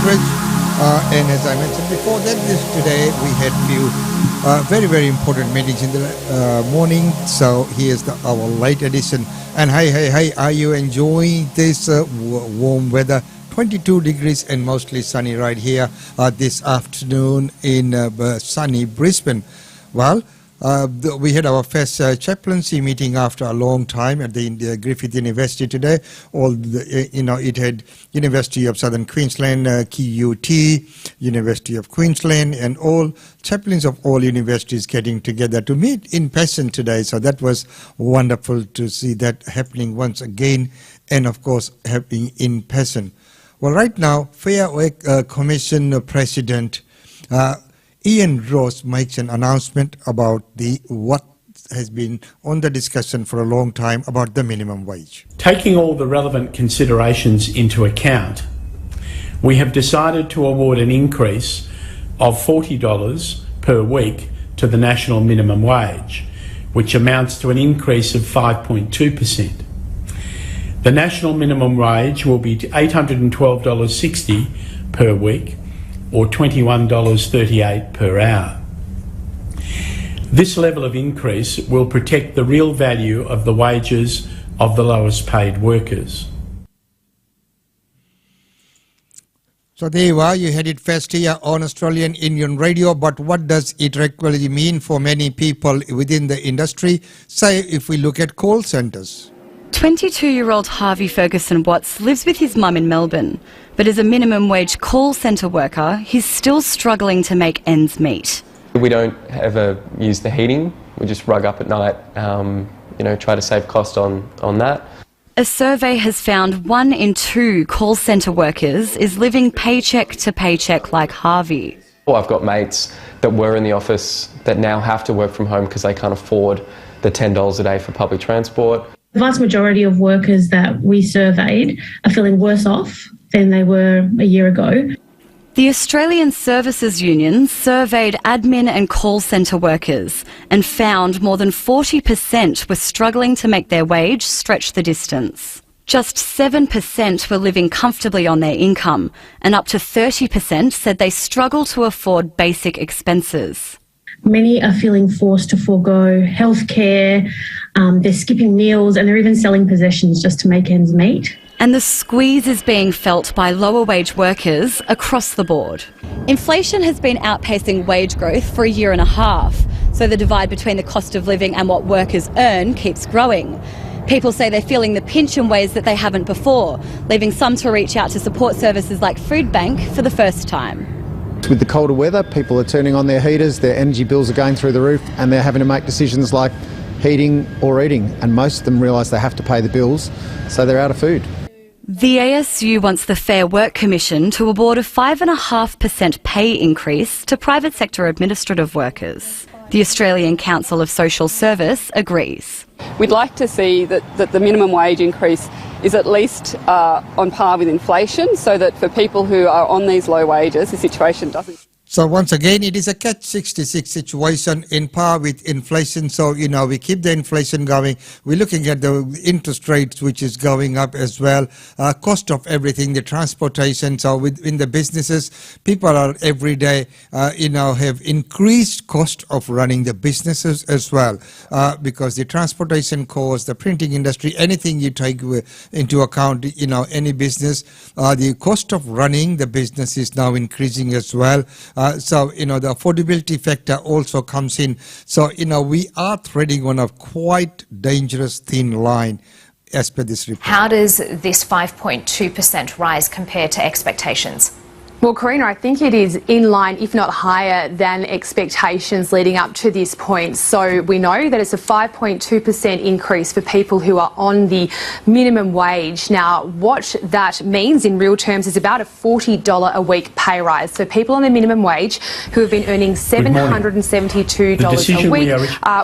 Godrej. And as I mentioned before, today we had few very, very important meetings in the morning. So here's our late edition. And hey, are you enjoying this warm weather? 22 degrees and mostly sunny right here this afternoon in sunny Brisbane. Well, we had our first chaplaincy meeting after a long time at the Griffith University today. It had University of Southern Queensland, QUT, University of Queensland, and all chaplains of all universities getting together to meet in person today. So that was wonderful to see that happening once again, and of course happening in person. Well, right now, Fair Work Commission President Ian Ross makes an announcement about what has been on the discussion for a long time about the minimum wage. Taking all the relevant considerations into account, we have decided to award an increase of $40 per week to the national minimum wage, which amounts to an increase of 5.2%. The national minimum wage will be $812.60 per week, or $21.38 per hour. This level of increase will protect the real value of the wages of the lowest paid workers. So there you are, you had it first here on Australian Indian Radio, but what does it actually mean for many people within the industry? Say if we look at call centres. 22-year-old Harvey Ferguson Watts lives with his mum in Melbourne, but as a minimum wage call centre worker, he's still struggling to make ends meet. We don't ever use the heating, we just rug up at night, try to save cost on that. A survey has found 1 in 2 call centre workers is living paycheck to paycheck like Harvey. Well, I've got mates that were in the office that now have to work from home because they can't afford the $10 a day for public transport. The vast majority of workers that we surveyed are feeling worse off than they were a year ago. The Australian Services Union surveyed admin and call centre workers and found more than 40% were struggling to make their wage stretch the distance. Just 7% were living comfortably on their income, and up to 30% said they struggle to afford basic expenses. Many are feeling forced to forego healthcare, they're skipping meals, and they're even selling possessions just to make ends meet. And the squeeze is being felt by lower wage workers across the board. Inflation has been outpacing wage growth for a year and a half, so the divide between the cost of living and what workers earn keeps growing. People say they're feeling the pinch in ways that they haven't before, leaving some to reach out to support services like Foodbank for the first time. With the colder weather, people are turning on their heaters, their energy bills are going through the roof, and they're having to make decisions like heating or eating, and most of them realise they have to pay the bills, so they're out of food. The ASU wants the Fair Work Commission to award a 5.5% pay increase to private sector administrative workers. The Australian Council of Social Service agrees. We'd like to see that the minimum wage increase is at least on par with inflation, so that for people who are on these low wages, the situation doesn't... So once again, it is a catch-66 situation in par with inflation. So, we keep the inflation going. We're looking at the interest rates, which is going up as well. Cost of everything, the transportation. So within the businesses, people are every day, have increased cost of running the businesses as well. Because the transportation costs, the printing industry, anything you take into account, any business, the cost of running the business is now increasing as well. So, the affordability factor also comes in. So, we are treading on a quite dangerous thin line as per this report. How does this 5.2% rise compare to expectations? Well, Karina, I think it is in line, if not higher, than expectations leading up to this point. So we know that it's a 5.2% increase for people who are on the minimum wage. Now, what that means in real terms is about a $40 a week pay rise. So people on the minimum wage who have been earning $772 a week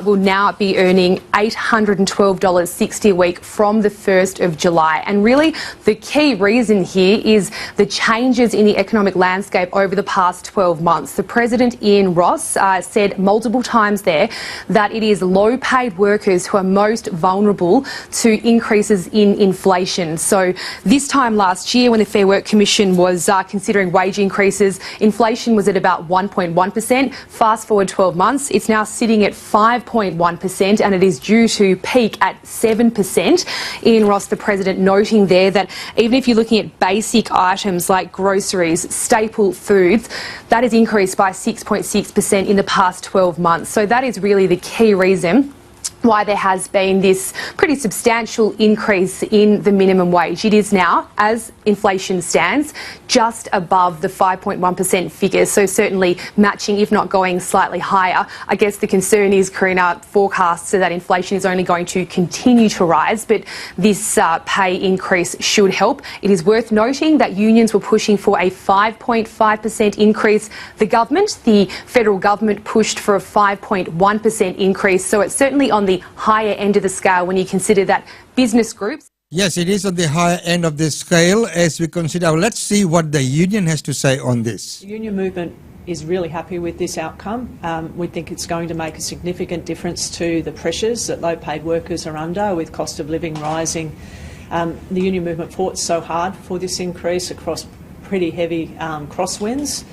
will now be earning $812.60 a week from the 1st of July. And really, the key reason here is the changes in the economic economic landscape over the past 12 months. The President, Ian Ross, said multiple times there that it is low-paid workers who are most vulnerable to increases in inflation. So this time last year, when the Fair Work Commission was considering wage increases, inflation was at about 1.1%. Fast forward 12 months, it's now sitting at 5.1%, and it is due to peak at 7%. Ian Ross, the President, noting there that even if you're looking at basic items like groceries, staple foods, that has increased by 6.6% in the past 12 months. So that is really the key reason why there has been this pretty substantial increase in the minimum wage. It is now, as inflation stands, just above the 5.1% figure, so certainly matching, if not going slightly higher. I guess the concern is, Karina, forecasts are that inflation is only going to continue to rise, but this pay increase should help. It is worth noting that unions were pushing for a 5.5% increase. The federal government pushed for a 5.1% increase, so it's certainly on the higher end of the scale when you consider that business groups. Yes, it is on the higher end of the scale as we consider. Let's see what the union has to say on this. The union movement is really happy with this outcome. We think it's going to make a significant difference to the pressures that low-paid workers are under with cost of living rising. The union movement fought so hard for this increase across pretty heavy crosswinds.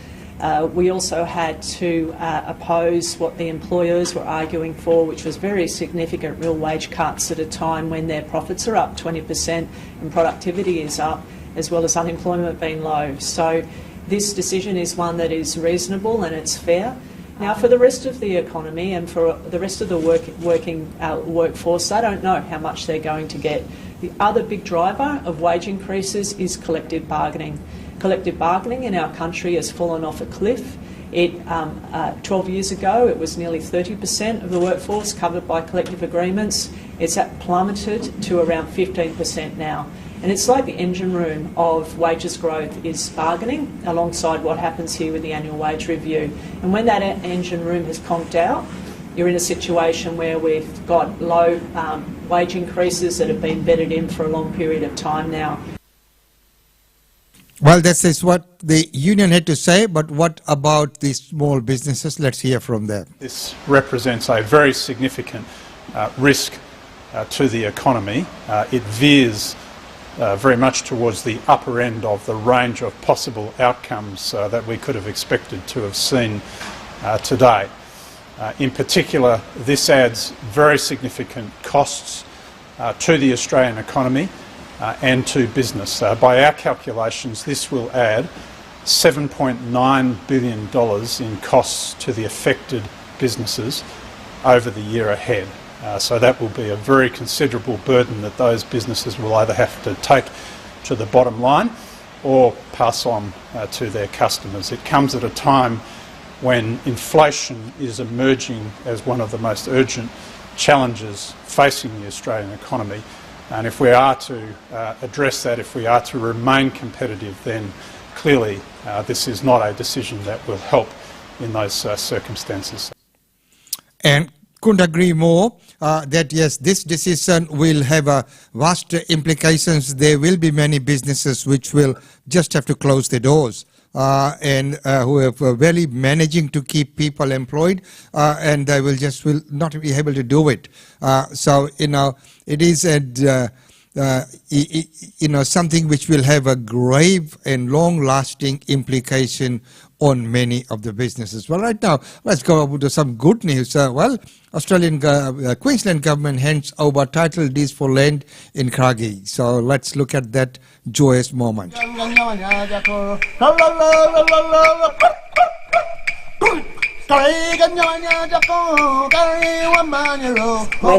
We also had to oppose what the employers were arguing for, which was very significant real wage cuts at a time when their profits are up 20% and productivity is up, as well as unemployment being low. So this decision is one that is reasonable and it's fair. Now, for the rest of the economy and for the rest of the working workforce, they don't know how much they're going to get. The other big driver of wage increases is collective bargaining. Collective bargaining in our country has fallen off a cliff. 12 years ago, it was nearly 30% of the workforce covered by collective agreements. It's plummeted to around 15% now. And it's like the engine room of wages growth is bargaining alongside what happens here with the annual wage review. And when that engine room has conked out, you're in a situation where we've got low wage increases that have been bedded in for a long period of time now. Well, that is what the union had to say, but what about the small businesses? Let's hear from them. This represents a very significant risk to the economy. It veers very much towards the upper end of the range of possible outcomes that we could have expected to have seen today. In particular, this adds very significant costs to the Australian economy and to business. By our calculations, this will add $7.9 billion in costs to the affected businesses over the year ahead. So that will be a very considerable burden that those businesses will either have to take to the bottom line or pass on to their customers. It comes at a time when inflation is emerging as one of the most urgent challenges facing the Australian economy. And if we are to address that, if we are to remain competitive, then clearly this is not a decision that will help in those circumstances. And couldn't agree more that yes, this decision will have vast implications. There will be many businesses which will just have to close their doors. And who are really managing to keep people employed, and they will not be able to do it. So it is something which will have a grave and long-lasting implication on many of the businesses. Well, right now, let's go over to some good news. Queensland government hands over title deeds for land in Craigie. So let's look at that joyous moment. We're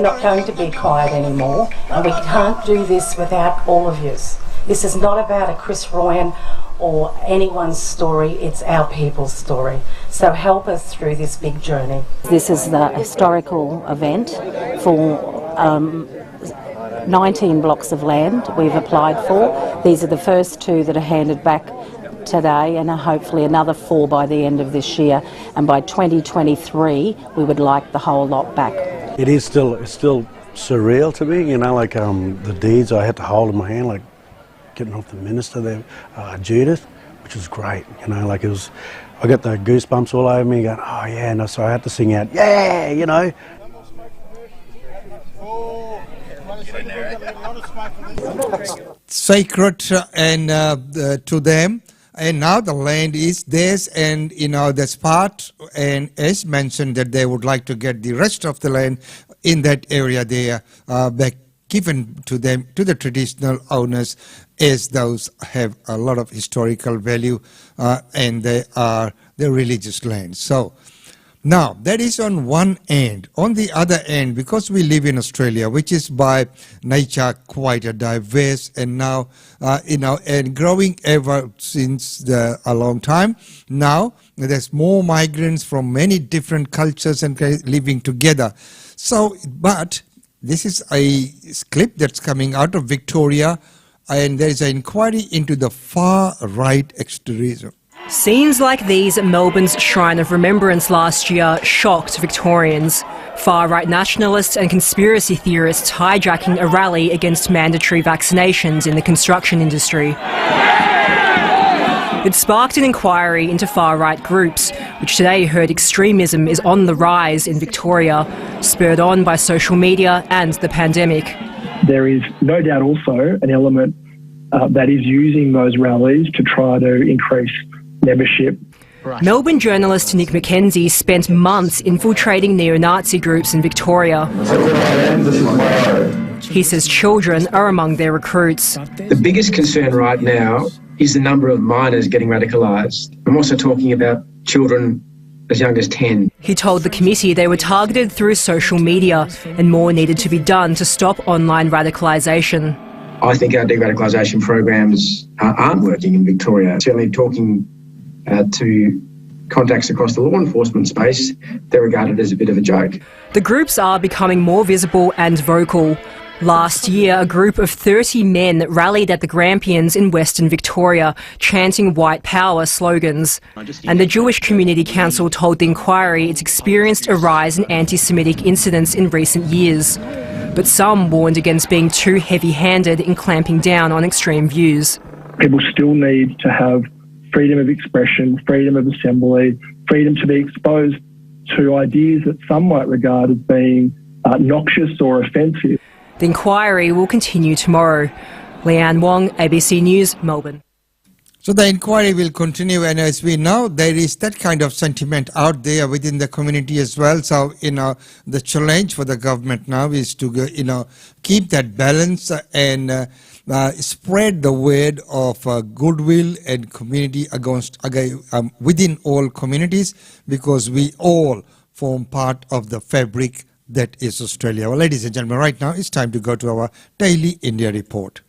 not going to be quiet anymore, and we can't do this without all of you. This is not about a Chris Royan or anyone's story, it's our people's story. So help us through this big journey. This is the historical event for 19 blocks of land we've applied for. These are the first 2 that are handed back today, and hopefully another 4 by the end of this year. And by 2023, we would like the whole lot back. It's still surreal to me, the deeds I had to hold in my hand, like getting off the minister there, Judith, which was great. You know, like it was, I got the goosebumps all over me going, oh yeah, and so I had to sing out, yeah, you know. Sacred and to them, and now the land is theirs, and that's part, and as mentioned that they would like to get the rest of the land in that area there back given to them, to the traditional owners, as those have a lot of historical value and they are the religious lands. So now that is on one end. On the other end, because we live in Australia, which is by nature quite a diverse and now and growing ever since a long time, now there's more migrants from many different cultures and living together. So, but this is a clip that's coming out of Victoria, and there is an inquiry into the far-right extremism. Scenes like these at Melbourne's Shrine of Remembrance last year shocked Victorians. Far-right nationalists and conspiracy theorists hijacking a rally against mandatory vaccinations in the construction industry. It sparked an inquiry into far-right groups, which today heard extremism is on the rise in Victoria, spurred on by social media and the pandemic. There is no doubt also an element that is using those rallies to try to increase membership. Melbourne journalist Nick McKenzie spent months infiltrating neo-Nazi groups in Victoria. He says children are among their recruits. The biggest concern right now is the number of minors getting radicalised. I'm also talking about children as young as 10. He told the committee they were targeted through social media and more needed to be done to stop online radicalisation. I think our de-radicalisation programs aren't working in Victoria. Certainly talking to contacts across the law enforcement space, they're regarded as a bit of a joke. The groups are becoming more visible and vocal. Last year, a group of 30 men rallied at the Grampians in Western Victoria, chanting white power slogans. And the Jewish Community Council told the inquiry it's experienced a rise in anti-Semitic incidents in recent years. But some warned against being too heavy-handed in clamping down on extreme views. People still need to have freedom of expression, freedom of assembly, freedom to be exposed to ideas that some might regard as being noxious or offensive. The inquiry will continue tomorrow. Leanne Wong, ABC News, Melbourne. So the inquiry will continue, and as we know, there is that kind of sentiment out there within the community as well. So, the challenge for the government now is to, keep that balance and spread the word of goodwill and community within all communities, because we all form part of the fabric that is Australia. Well, ladies and gentlemen, right now it's time to go to our Daily India Report.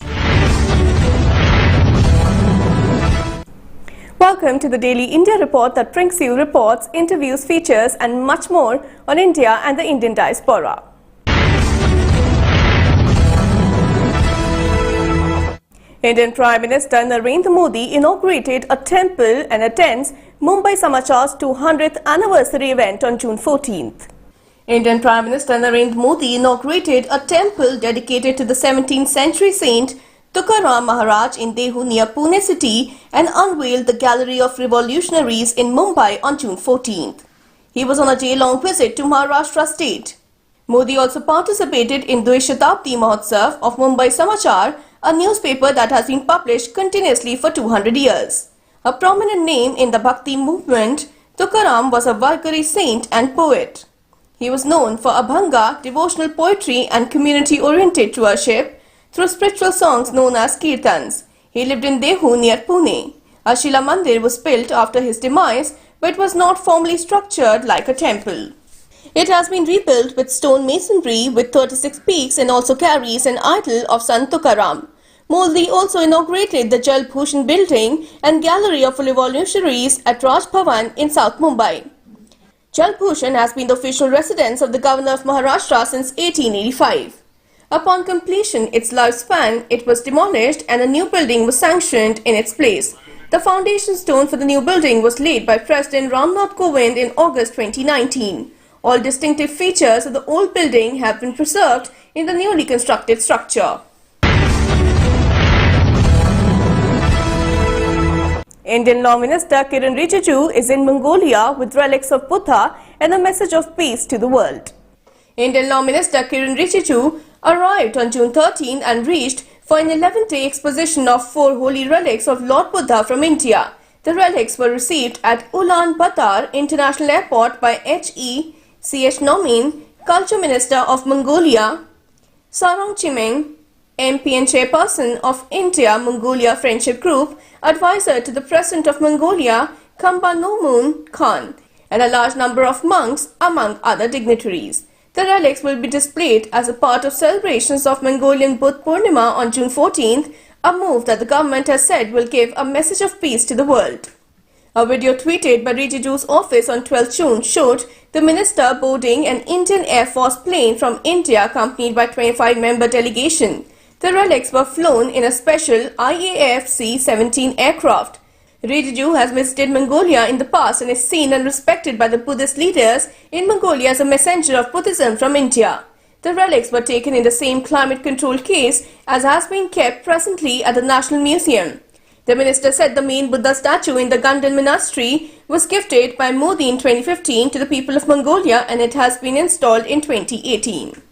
Welcome to the Daily India Report that brings you reports, interviews, features and much more on India and the Indian diaspora. Indian Prime Minister Narendra Modi inaugurated a temple and attends Mumbai Samachar's 200th anniversary event on June 14th. Indian Prime Minister Narendra Modi inaugurated a temple dedicated to the 17th century saint Tukaram Maharaj in Dehu near Pune city and unveiled the Gallery of Revolutionaries in Mumbai on June 14th. He was on a day-long visit to Maharashtra state. Modi also participated in Dveshatabdi Mahotsav of Mumbai Samachar, a newspaper that has been published continuously for 200 years. A prominent name in the Bhakti movement, Tukaram was a Varkari saint and poet. He was known for Abhanga, devotional poetry and community-oriented worship through spiritual songs known as Kirtans. He lived in Dehu near Pune. A Shila Mandir was built after his demise, but was not formally structured like a temple. It has been rebuilt with stone masonry with 36 peaks and also carries an idol of Sant Tukaram. Modi also inaugurated the Jal Bhushan building and Gallery of Revolutionaries at Raj Bhavan in South Mumbai. Jal Bhushan has been the official residence of the Governor of Maharashtra since 1885. Upon completion its lifespan, it was demolished and a new building was sanctioned in its place. The foundation stone for the new building was laid by President Ramnath Kovind in August 2019. All distinctive features of the old building have been preserved in the newly constructed structure. Indian Law Minister Kiren Rijiju is in Mongolia with relics of Buddha and a message of peace to the world. Indian Law Minister Kiren Rijiju arrived on June 13 and reached for an 11-day exposition of 4 holy relics of Lord Buddha from India. The relics were received at Ulaanbaatar International Airport by H.E. C.H. Nomin, Culture Minister of Mongolia, Sarong Chimeng, MP and Chairperson of India-Mongolia Friendship Group, advisor to the President of Mongolia, Khambanomun Khan, and a large number of monks, among other dignitaries. The relics will be displayed as a part of celebrations of Mongolian Buddha Purnima on June 14th, a move that the government has said will give a message of peace to the world. A video tweeted by Rijiju's office on 12 June showed the minister boarding an Indian Air Force plane from India accompanied by 25-member delegation. The relics were flown in a special IAF C-17 aircraft. Rijiju has visited Mongolia in the past and is seen and respected by the Buddhist leaders in Mongolia as a messenger of Buddhism from India. The relics were taken in the same climate-controlled case as has been kept presently at the National Museum. The minister said the main Buddha statue in the Ganden Monastery was gifted by Modi in 2015 to the people of Mongolia and it has been installed in 2018.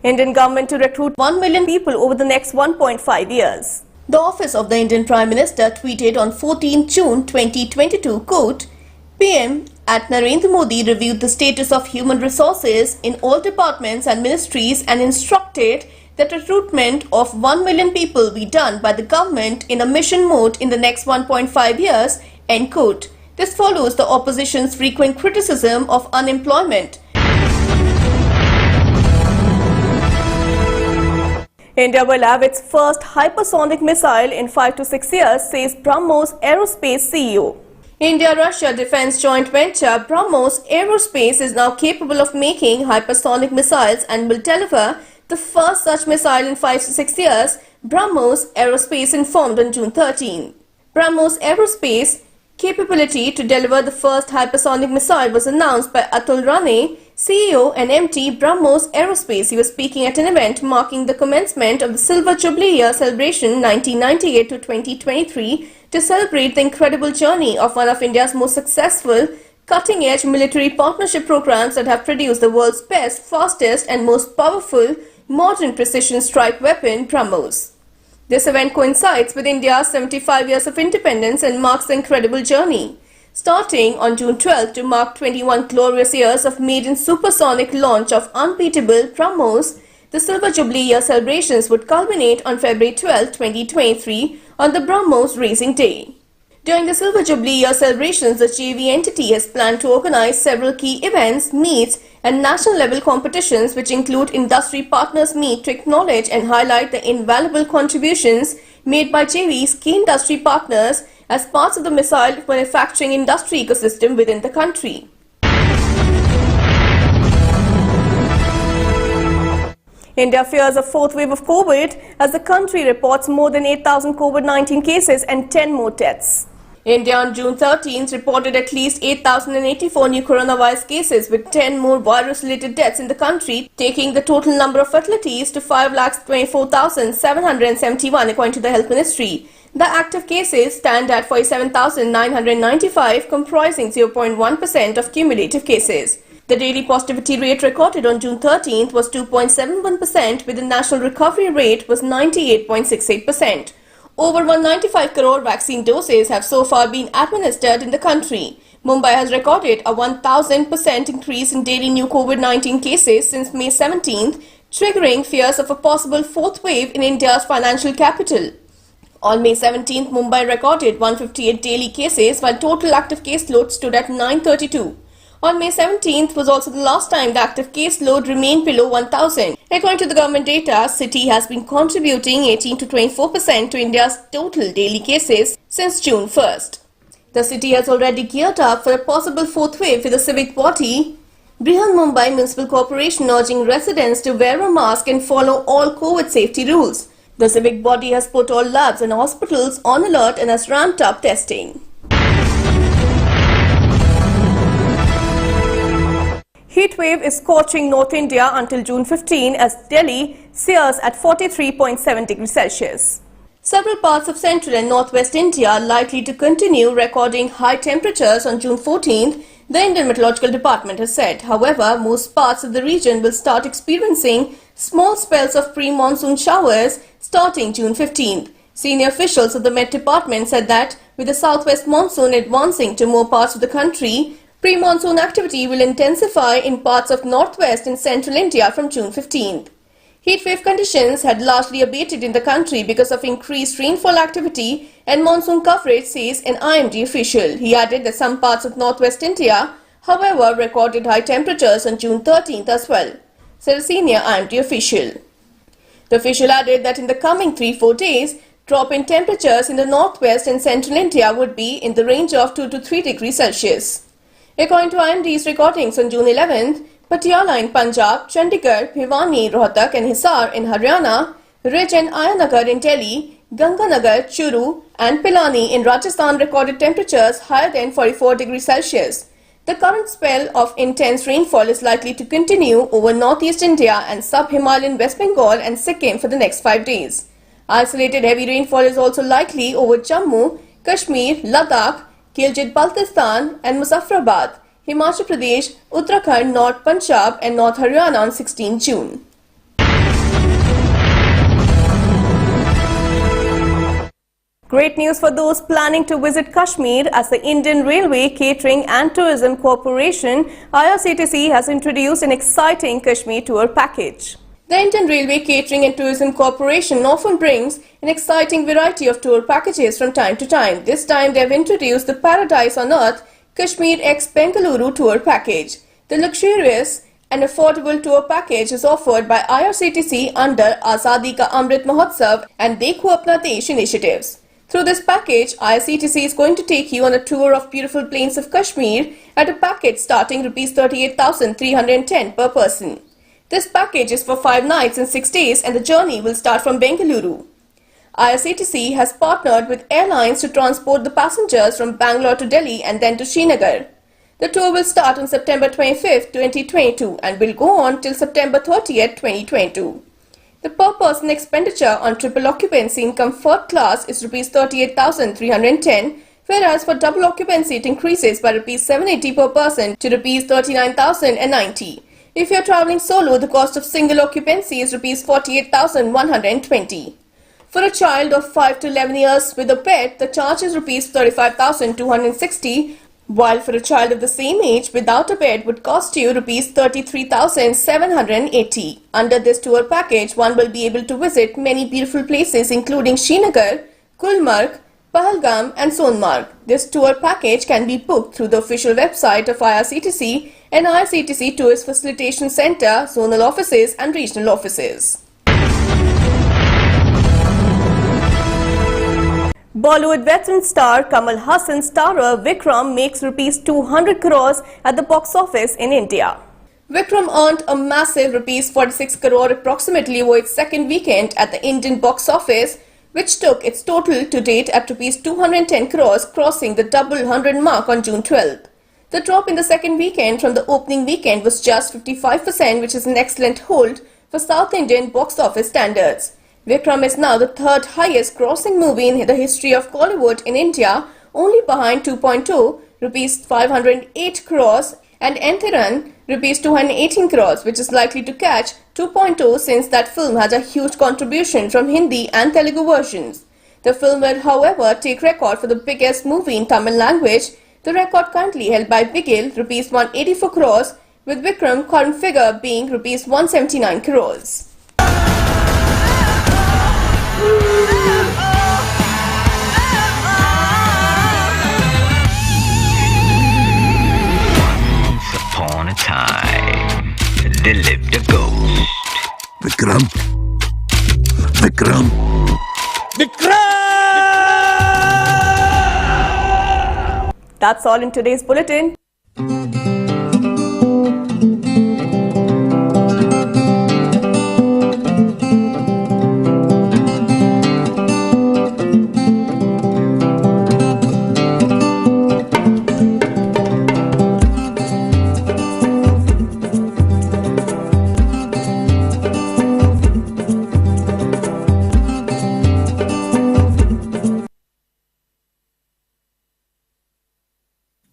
Indian government to recruit 1 million people over the next 1.5 years. The office of the Indian Prime Minister tweeted on 14 June 2022, quote, PM at Narendra Modi reviewed the status of human resources in all departments and ministries and instructed that recruitment of 1 million people be done by the government in a mission mode in the next 1.5 years, end quote. This follows the opposition's frequent criticism of unemployment. India will have its first hypersonic missile in 5 to 6 years, says BrahMos Aerospace CEO. India-Russia defense joint venture BrahMos Aerospace is now capable of making hypersonic missiles and will deliver the first such missile in 5 to 6 years, BrahMos Aerospace informed on June 13. BrahMos Aerospace capability to deliver the first hypersonic missile was announced by Atul Rane, CEO and MD BrahMos Aerospace. He was speaking at an event marking the commencement of the Silver Jubilee Year celebration 1998 to 2023 to celebrate the incredible journey of one of India's most successful cutting-edge military partnership programs that have produced the world's best, fastest and most powerful modern precision strike weapon, BrahMos. This event coincides with India's 75 years of independence and marks the incredible journey. Starting on June 12 to mark 21 glorious years of maiden supersonic launch of unbeatable BrahMos, the Silver Jubilee Year celebrations would culminate on February 12, 2023 on the BrahMos Racing Day. During the Silver Jubilee Year celebrations, the JV entity has planned to organize several key events, meets and national-level competitions which include industry partners meet to acknowledge and highlight the invaluable contributions made by JV's key industry partners as parts of the missile manufacturing industry ecosystem within the country. India fears a fourth wave of COVID as the country reports more than 8,000 COVID-19 cases and 10 more deaths. India on June 13th reported at least 8,084 new coronavirus cases with 10 more virus-related deaths in the country, taking the total number of fatalities to 5,24,771 according to the Health Ministry. The active cases stand at 47,995, comprising 0.1% of cumulative cases. The daily positivity rate recorded on June 13th was 2.71%, with the national recovery rate was 98.68%. Over 195 crore vaccine doses have so far been administered in the country. Mumbai has recorded a 1,000% increase in daily new COVID-19 cases since May 17th, triggering fears of a possible fourth wave in India's financial capital. On May 17th, Mumbai recorded 158 daily cases, while total active caseload stood at 932. On May 17th was also the last time the active caseload remained below 1,000. According to the government data, city has been contributing 18 to 24% to India's total daily cases since June 1st. The city has already geared up for a possible fourth wave with a civic body, Brihan Mumbai Municipal Corporation, urging residents to wear a mask and follow all COVID safety rules. The civic body has put all labs and hospitals on alert and has ramped up testing. Heatwave is scorching North India until June 15 as Delhi sears at 43.7 degrees Celsius. Several parts of central and northwest India are likely to continue recording high temperatures on June 14th, the Indian Meteorological Department has said. However, most parts of the region will start experiencing small spells of pre-monsoon showers starting June 15th. Senior officials of the Met Department said that with the southwest monsoon advancing to more parts of the country, pre-monsoon activity will intensify in parts of northwest and central India from June 15th. Heatwave conditions had largely abated in the country because of increased rainfall activity and monsoon coverage, says an IMD official. He added that some parts of northwest India, however, recorded high temperatures on June 13th as well, said a senior IMD official. The official added that in the coming 3-4 days, drop in temperatures in the northwest and central India would be in the range of 2 to 3 degrees Celsius. According to IMD's recordings on June 11th, Patiala in Punjab, Chandigarh, Bhiwani, Rohtak and Hisar in Haryana, Ridge and Ayanagar in Delhi, Ganganagar, Churu and Pilani in Rajasthan recorded temperatures higher than 44 degrees Celsius. The current spell of intense rainfall is likely to continue over northeast India and sub-Himalayan West Bengal and Sikkim for the next 5 days. Isolated heavy rainfall is also likely over Jammu, Kashmir, Ladakh, Gilgit-Baltistan and Muzaffarabad, Himachal Pradesh, Uttarakhand, North Punjab and North Haryana on 16 June. Great news for those planning to visit Kashmir, as the Indian Railway Catering and Tourism Corporation IRCTC has introduced an exciting Kashmir tour package. The Indian Railway Catering and Tourism Corporation often brings an exciting variety of tour packages from time to time. This time they have introduced the Paradise on Earth Kashmir x Bengaluru tour package. The luxurious and affordable tour package is offered by IRCTC under Azadi Ka Amrit Mahotsav and Dekho Apna Desh initiatives. Through this package, IRCTC is going to take you on a tour of beautiful plains of Kashmir at a package starting Rs 38,310 per person. This package is for 5 nights and 6 days and the journey will start from Bengaluru. IRCTC has partnered with airlines to transport the passengers from Bangalore to Delhi and then to Srinagar. The tour will start on September 25, 2022 and will go on till September 30, 2022. The per person expenditure on triple occupancy in comfort class is Rs 38,310, whereas for double occupancy it increases by Rs 780 per person to Rs 39,090. If you are travelling solo, the cost of single occupancy is Rs 48,120. For a child of 5 to 11 years with a pet, the charge is Rs 35,260, while for a child of the same age without a pet would cost you Rs 33,780. Under this tour package, one will be able to visit many beautiful places including Srinagar, Gulmarg, Pahalgam and Sonmarg. This tour package can be booked through the official website of IRCTC and IRCTC Tourist Facilitation Centre, zonal offices and regional offices. Bollywood veteran star Kamal Hassan's starer Vikram makes Rs 200 crores at the box office in India. Vikram earned a massive Rs 46 crore approximately over its second weekend at the Indian box office, which took its total to date at Rs 210 crores, crossing the double 100 mark on June 12th. The drop in the second weekend from the opening weekend was just 55%, which is an excellent hold for South Indian box office standards. Vikram is now the third highest grossing movie in the history of Bollywood in India, only behind 2.2, Rs 508 crores, and Enthiran, Rs 218 crores, which is likely to catch 2.2 since that film had a huge contribution from Hindi and Telugu versions. The film will, however, take record for the biggest movie in Tamil language, the record currently held by Bigil, Rs 184 crores, with Vikram current figure being Rs 179 crores. Once upon a time, there lived a ghost. Vikram. Vikram. That's all in today's bulletin.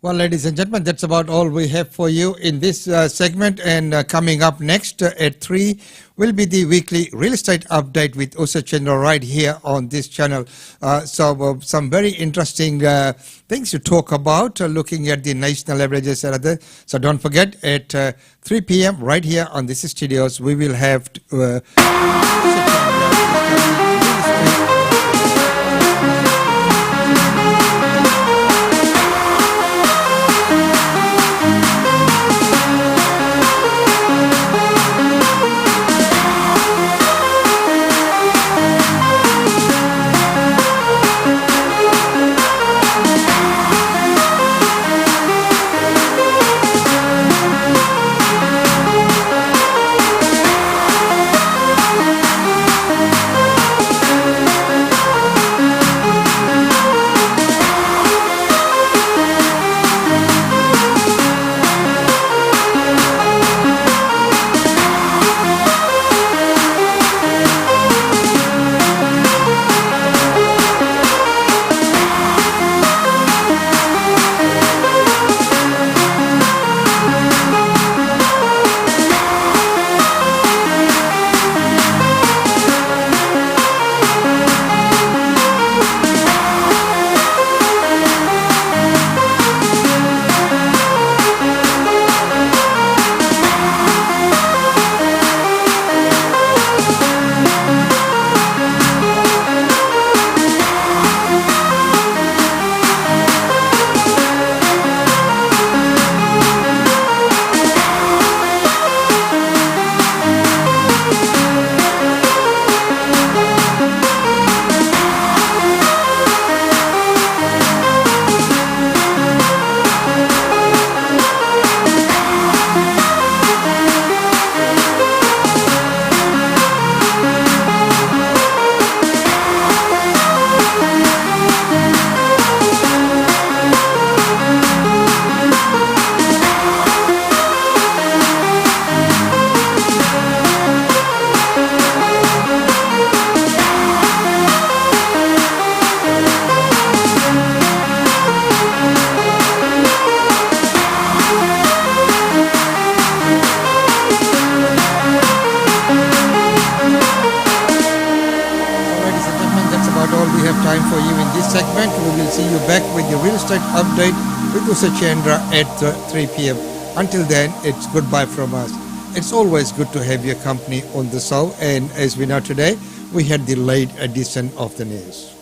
Well, ladies and gentlemen, that's about all we have for you in this segment. And coming up next at 3 will be the weekly real estate update with Usha Chandra right here on this channel. So some very interesting things to talk about, looking at the national averages and other. So don't forget, at 3 p.m. right here on this studios, we will have Usha Chandra. Time for you in this segment. We will see you back with the real estate update with Usha Chandra at 3 p.m. Until then, it's goodbye from us. It's always good to have your company on the show, and as we know today, we had the late edition of the news.